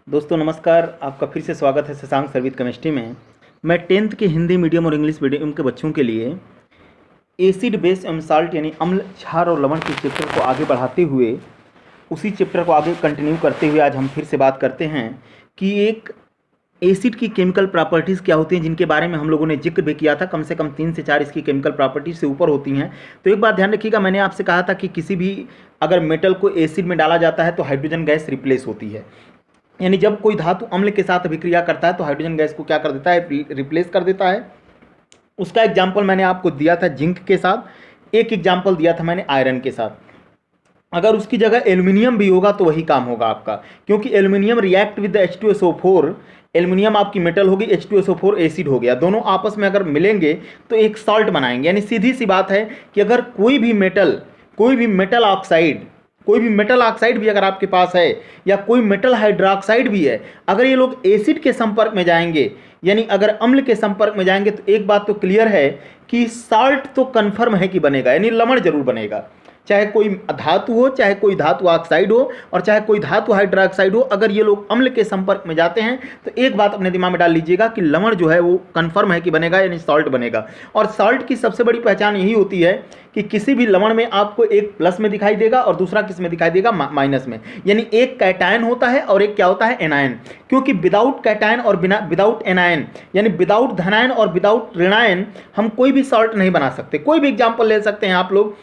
दोस्तों नमस्कार, आपका फिर से स्वागत है शशांक सर्वित केमिस्ट्री में। मैं 10th के हिंदी मीडियम और इंग्लिश मीडियम के बच्चों के लिए एसिड बेस एंड साल्ट यानी अम्ल, क्षार और लवण के चैप्टर को आगे बढ़ाते हुए उसी चैप्टर को आगे कंटिन्यू करते हुए आज हम फिर से बात करते हैं कि एक एसिड की केमिकल प्रॉपर्टीज़ क्या होती हैं, जिनके बारे में हम लोगों ने जिक्र भी किया था। कम से कम 3 से 4 इसकी केमिकल प्रॉपर्टीज से ऊपर होती हैं। तो एक बात ध्यान रखिएगा, मैंने आपसे कहा था कि किसी भी अगर मेटल को एसिड में डाला जाता है तो हाइड्रोजन गैस रिप्लेस होती है। यानी जब कोई धातु अम्ल के साथ अभिक्रिया करता है तो हाइड्रोजन गैस को क्या कर देता है, रिप्लेस कर देता है। उसका एग्जाम्पल मैंने आपको दिया था जिंक के साथ, एक एग्जाम्पल दिया था मैंने आयरन के साथ। अगर उसकी जगह एल्यूमिनियम भी होगा तो वही काम होगा आपका, क्योंकि aluminium react with H2SO4। Aluminium आपकी मेटल होगी, H2SO4 एसिड हो गया। दोनों आपस में अगर मिलेंगे तो एक सॉल्ट बनाएंगे। यानी सीधी सी बात है कि अगर कोई भी मेटल ऑक्साइड भी अगर आपके पास है या कोई मेटल हाइड्रोक्साइड भी है, अगर ये लोग एसिड के संपर्क में जाएंगे यानी अगर अम्ल के संपर्क में जाएंगे तो एक बात तो क्लियर है कि साल्ट तो कन्फर्म है कि बनेगा, यानी लवण जरूर बनेगा। चाहे कोई धातु हो, चाहे कोई धातु ऑक्साइड हो और चाहे कोई धातु हाइड्रोक्साइड हो, अगर ये लोग अम्ल के संपर्क में जाते हैं तो एक बात अपने दिमाग में डाल लीजिएगा कि लवण जो है वो कन्फर्म है कि बनेगा, यानी सॉल्ट बनेगा। और सॉल्ट की सबसे बड़ी पहचान यही होती है कि किसी भी लवण में आपको एक प्लस में दिखाई देगा और दूसरा किस में दिखाई देगा, माइनस में। यानी एक कैटायन होता है और एक क्या होता है, एनायन। क्योंकि विदाउट कैटायन और विदाउट एनायन यानी विदाउट धनायन और विदाउट ऋणायन हम कोई भी सॉल्ट नहीं बना सकते। कोई भी एग्जाम्पल ले सकते हैं आप लोग,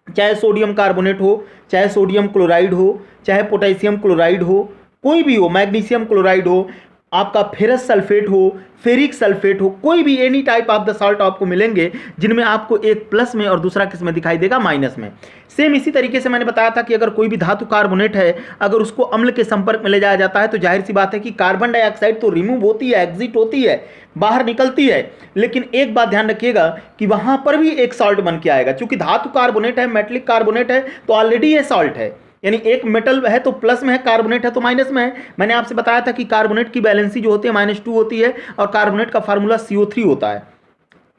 चाहे सोडियम कार्बोनेट हो, चाहे सोडियम क्लोराइड हो, चाहे पोटेशियम क्लोराइड हो, कोई भी हो, मैग्नीशियम क्लोराइड हो, आपका फेरस सल्फेट हो, फेरिक सल्फेट हो, कोई भी any type of the salt आपको मिलेंगे जिनमें आपको एक प्लस में और दूसरा किस में दिखाई देगा, माइनस में। सेम इसी तरीके से मैंने बताया था कि अगर कोई भी धातु कार्बोनेट है, अगर उसको अम्ल के संपर्क में ले जाया जाता है तो जाहिर सी बात है कि कार्बन डाइऑक्साइड तो रिमूव होती है, एग्जिट होती है, बाहर निकलती है। लेकिन एक बात ध्यान रखिएगा कि वहां पर भी एक सॉल्ट बन के आएगा। चूंकि धातु कार्बोनेट है, मेटलिक कार्बोनेट है, तो ऑलरेडी ये सॉल्ट है। यानी एक मेटल है तो प्लस में है, कार्बोनेट है तो माइनस में है। मैंने आपसे बताया था कि कार्बोनेट की बैलेंसी जो होती है -2 होती है और कार्बोनेट का फार्मूला CO3 होता है,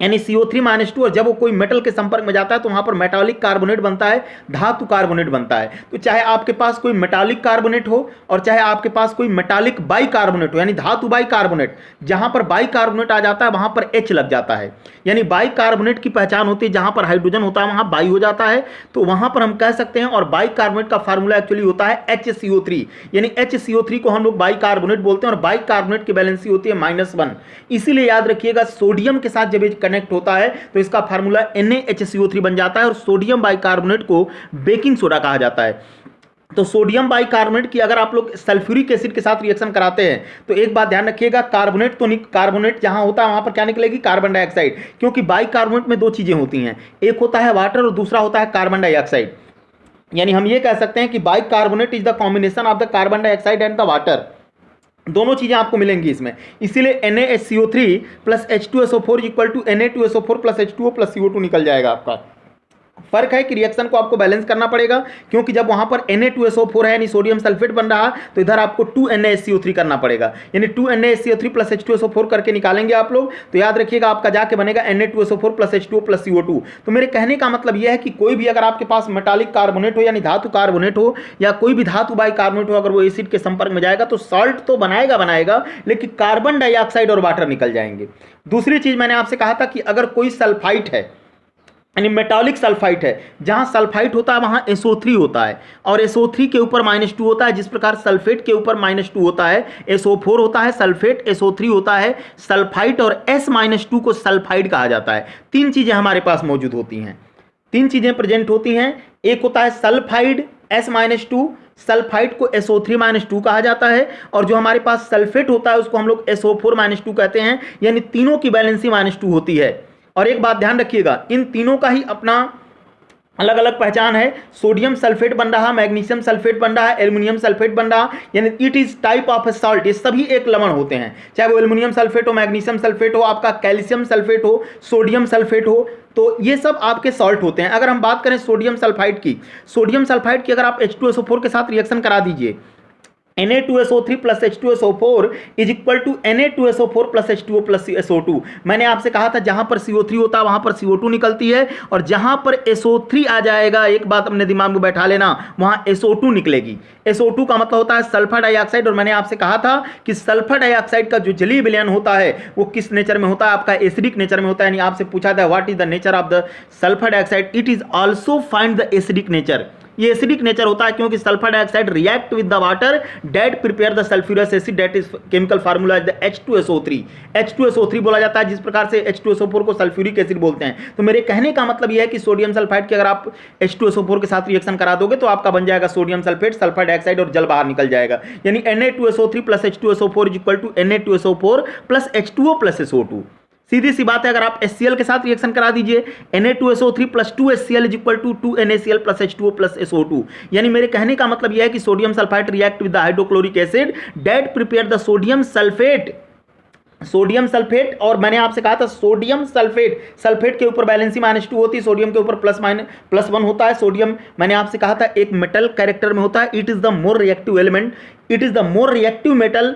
यानी CO3 -2। और जब वो कोई मेटल के संपर्क में जाता है तो वहां पर मेटालिक कार्बोनेट बनता है, धातु कार्बोनेट बनता है। तो चाहे आपके पास कोई मेटालिक कार्बोनेट हो और चाहे आपके पास कोई मेटालिक बाई कार्बोनेट हो, यानी धातु बाई कार्बोनेट, जहां पर बाई कार्बोनेट आ जाता है वहां पर H लग जाता है। यानी बाई कार्बोनेट की पहचान होती है, जहां पर हाइड्रोजन होता है वहां बाई हो जाता है, तो वहां पर हम कह सकते हैं। और बाई कार्बोनेट का फार्मूला एक्चुअली होता है HCO3, यानी HCO3 को हम लोग बाई कार्बोनेट बोलते हैं और बाई कार्बोनेट की बैलेंसी होती है -1। इसीलिए याद रखिएगा, सोडियम के साथ जब कनेक्ट होता है तो इसका फार्मूला NaHCO3 बन जाता है और सोडियम बाइकार्बोनेट को बेकिंग सोडा कहा जाता है। तो सोडियम बाइकार्बोनेट की अगर आप लोग सल्फ्यूरिक एसिड के साथ रिएक्शन कराते हैं तो एक बात ध्यान रखिएगा, कार्बोनेट जहां होता है वहां पर क्या निकलेगी, कार्बन डाइऑक्साइड। क्योंकि बाइकार्बोनेट में दो चीजें होती हैं, एक होता है वाटर और दूसरा होता है कार्बन डाइऑक्साइड। यानी हम ये कह सकते हैं कि bicarbonate is the combination of the carbon dioxide and the water. दोनों चीजें आपको मिलेंगी इसमें। इसीलिए NaHCO3 plus H2SO4 equal to Na2SO4 plus H2O plus CO2 निकल जाएगा आपका। फर्क है कि रिएक्शन को आपको बैलेंस करना पड़ेगा, क्योंकि जब वहां पर Na2SO4 है यानी सोडियम सल्फेट बन रहा तो इधर आपको 2NaHCO3 करना पड़ेगा, यानी 2NaHCO3 प्लस H2SO4 करके निकालेंगे आप लोग। तो याद रखिएगा आपका जाके बनेगा Na2SO4 plus H2O plus CO2। तो मेरे कहने का मतलब यह है कि कोई भी अगर आपके पास मेटालिक कार्बोनेट हो यानी धातु कार्बोनेट हो या कोई भी धातु बाई कार्बोनेट हो, अगर वो एसिड के संपर्क में जाएगा तो सॉल्ट तो बनाएगा, लेकिन कार्बन डाइऑक्साइड और वाटर निकल जाएंगे। दूसरी चीज मैंने आपसे कहा था कि अगर कोई सल्फाइट है यानी मेटालिक सल्फाइट है, जहां सल्फाइट होता है वहां SO3 होता है और SO3 के ऊपर -2 होता है। जिस प्रकार सल्फेट के ऊपर -2 होता है, SO4 होता है, सल्फेट, SO3 होता है सल्फाइट और S-2 को सल्फाइड कहा जाता है। 3 चीजें हमारे पास मौजूद होती हैं, 3 चीजें प्रेजेंट होती हैं। एक होता है सल्फाइड S-2, सल्फाइड को SO3-2 कहा जाता है, और जो हमारे पास सल्फेट होता है उसको हम लोग SO4-2 कहते हैं। यानी तीनों की बैलेंसी -2 होती है। और एक बात ध्यान रखिएगा, इन तीनों का ही अपना अलग अलग पहचान है। सोडियम सल्फेट बन रहा, मैग्नीशियम सल्फेट बन रहा है, एल्युमिनियम सल्फेट बन रहा, यानी it is type of A salt. ये सभी एक लवण होते हैं, चाहे वो एल्युमिनियम सल्फेट हो, मैग्नीशियम सल्फेट हो, आपका कैल्शियम सल्फेट हो, सोडियम सल्फेट हो, तो ये सब आपके सॉल्ट होते हैं। अगर हम बात करें सोडियम सल्फाइड की, अगर आप H2SO4 के साथ रिएक्शन करा दीजिए, Na2SO3 plus H2SO4 is equal to Na2SO4 plus H2O plus SO2। मैंने आपसे कहा था जहां पर CO3 होता है वहां पर CO2 निकलती है, और जहां पर SO3 आ जाएगा, एक बात अपने दिमाग में बैठा लेना, वहां SO2 निकलेगी। SO2 का मतलब होता है सल्फर डाइऑक्साइड, और मैंने आपसे कहा था कि सल्फर डाइऑक्साइड का जो जलीय विलयन होता है वो किस नेचर में होता है, आपका एसिडिक नेचर में होता है। यानी आपसे पूछा था what is the nature of the sulphur dioxide, it is also find the acidic nature. ये एसिडिक नेचर होता है क्योंकि sulphur dioxide react with the water that prepare the sulphurous acid, that is chemical formula is the H2SO3। H2SO3 बोला जाता है जिस प्रकार से H2SO4 को सल्फ्यूरिक एसिड बोलते हैं। तो मेरे कहने का मतलब यह है कि सोडियम सल्फाइड की अगर आप H2SO4 के साथ रिएक्शन करा दोगे तो आपका बन जाएगा सोडियम सल्फेट, सल्फर डाइऑक्साइड और जल बाहर निकल जाएगा। यानी Na2SO3 plus H2SO4 is equal to Na2SO4 plus H2O plus SO2। सीधी सी बात है, अगर आप HCl के साथ रिएक्शन करा दीजिए Na2SO3 plus 2HCl is equal to 2NaCl plus H2O plus SO2। यानी मेरे कहने का मतलब यह है कि sodium sulphide react with the hydrochloric acid that prepare the sodium sulphate. Sodium sulphate, और मैंने आपसे कहा था सोडियम सल्फेट, सल्फेट के ऊपर बैलेंसी -2 होती है, सोडियम के ऊपर +1 होता है। सोडियम मैंने आपसे कहा था एक मेटल कैरेक्टर में होता है, it is the more reactive element, it is the more reactive metal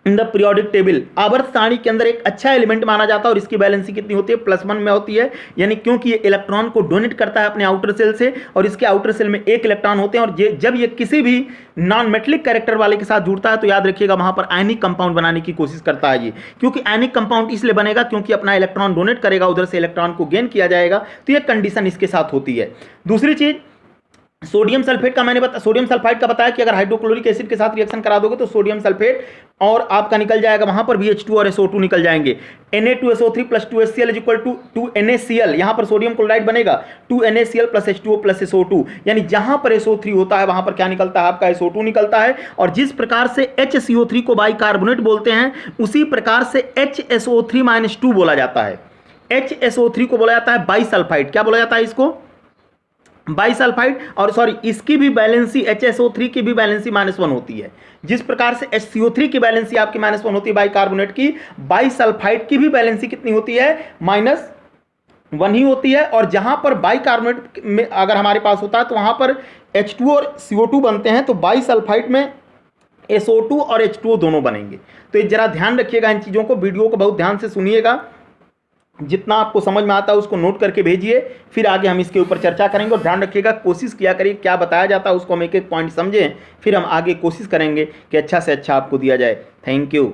in the periodic table. आवर्त सारणी के अंदर एक अच्छा एलिमेंट माना जाता है, और इसकी बैलेंसी कितनी होती है, +1 में होती है। यानी क्योंकि ये इलेक्ट्रॉन को डोनेट करता है अपने आउटर सेल से, और इसके आउटर सेल में एक इलेक्ट्रॉन होते हैं, और जब ये किसी भी नॉन मेटलिक कैरेक्टर वाले के साथ जुड़ता है तो याद रखिएगा वहां पर आयनिक कंपाउंड बनाने की कोशिश करता है ये। क्योंकि आयनिक कंपाउंड इसलिए बनेगा क्योंकि अपना इलेक्ट्रॉन डोनेट करेगा, उधर से इलेक्ट्रॉन को गेन किया जाएगा, तो ये कंडीशन इसके साथ होती है। दूसरी चीज, सोडियम सल्फेट का मैंने सोडियम सल्फाइड का बताया कि अगर हाइड्रोक्लोरिक एसिड के साथ रिएक्शन करा दोगे तो सोडियम सल्फेट और आपका निकल जाएगा, वहां पर भी H2 और SO2 निकल जाएंगे। Na2SO3 plus 2HCl is equal to 2NaCl, यहां पर सोडियम क्लोराइड बनेगा 2NaCl plus H2O plus SO2। यानी जहां पर SO3 होता है वहां पर क्या निकलता है, आपका SO2 निकलता है। और जिस प्रकार से HCO3 को बाइकार्बोनेट बोलते हैं, उसी प्रकार से HSO3-2 बोला जाता है। HSO3 को बोला जाता है बाइसल्फाइड। क्या बोला जाता है इसको, बाइसल्फाइड। और सॉरी, इसकी भी बैलेंसी HSO3 की भी बैलेंसी -1 होती है। जिस प्रकार से HCO3 की बैलेंसी आपकी -1 होती है बाइकार्बोनेट की, बाइसल्फाइड की भी बैलेंसी कितनी होती है, -1 ही होती है। और जहां पर बाइकार्बोनेट में अगर हमारे पास होता है तो वहां पर H2 और CO2 बनते हैं, तो बाइसल्फाइड में SO2 और H2O दोनों बनेंगे। तो जरा ध्यान रखिएगा इन चीजों को, वीडियो को बहुत ध्यान से सुनिएगा, जितना आपको समझ में आता है उसको नोट करके भेजिए, फिर आगे हम इसके ऊपर चर्चा करेंगे। और ध्यान रखिएगा, कोशिश किया करिए क्या बताया जाता है उसको हम एक एक पॉइंट समझें, फिर हम आगे कोशिश करेंगे कि अच्छा से अच्छा आपको दिया जाए। Thank you.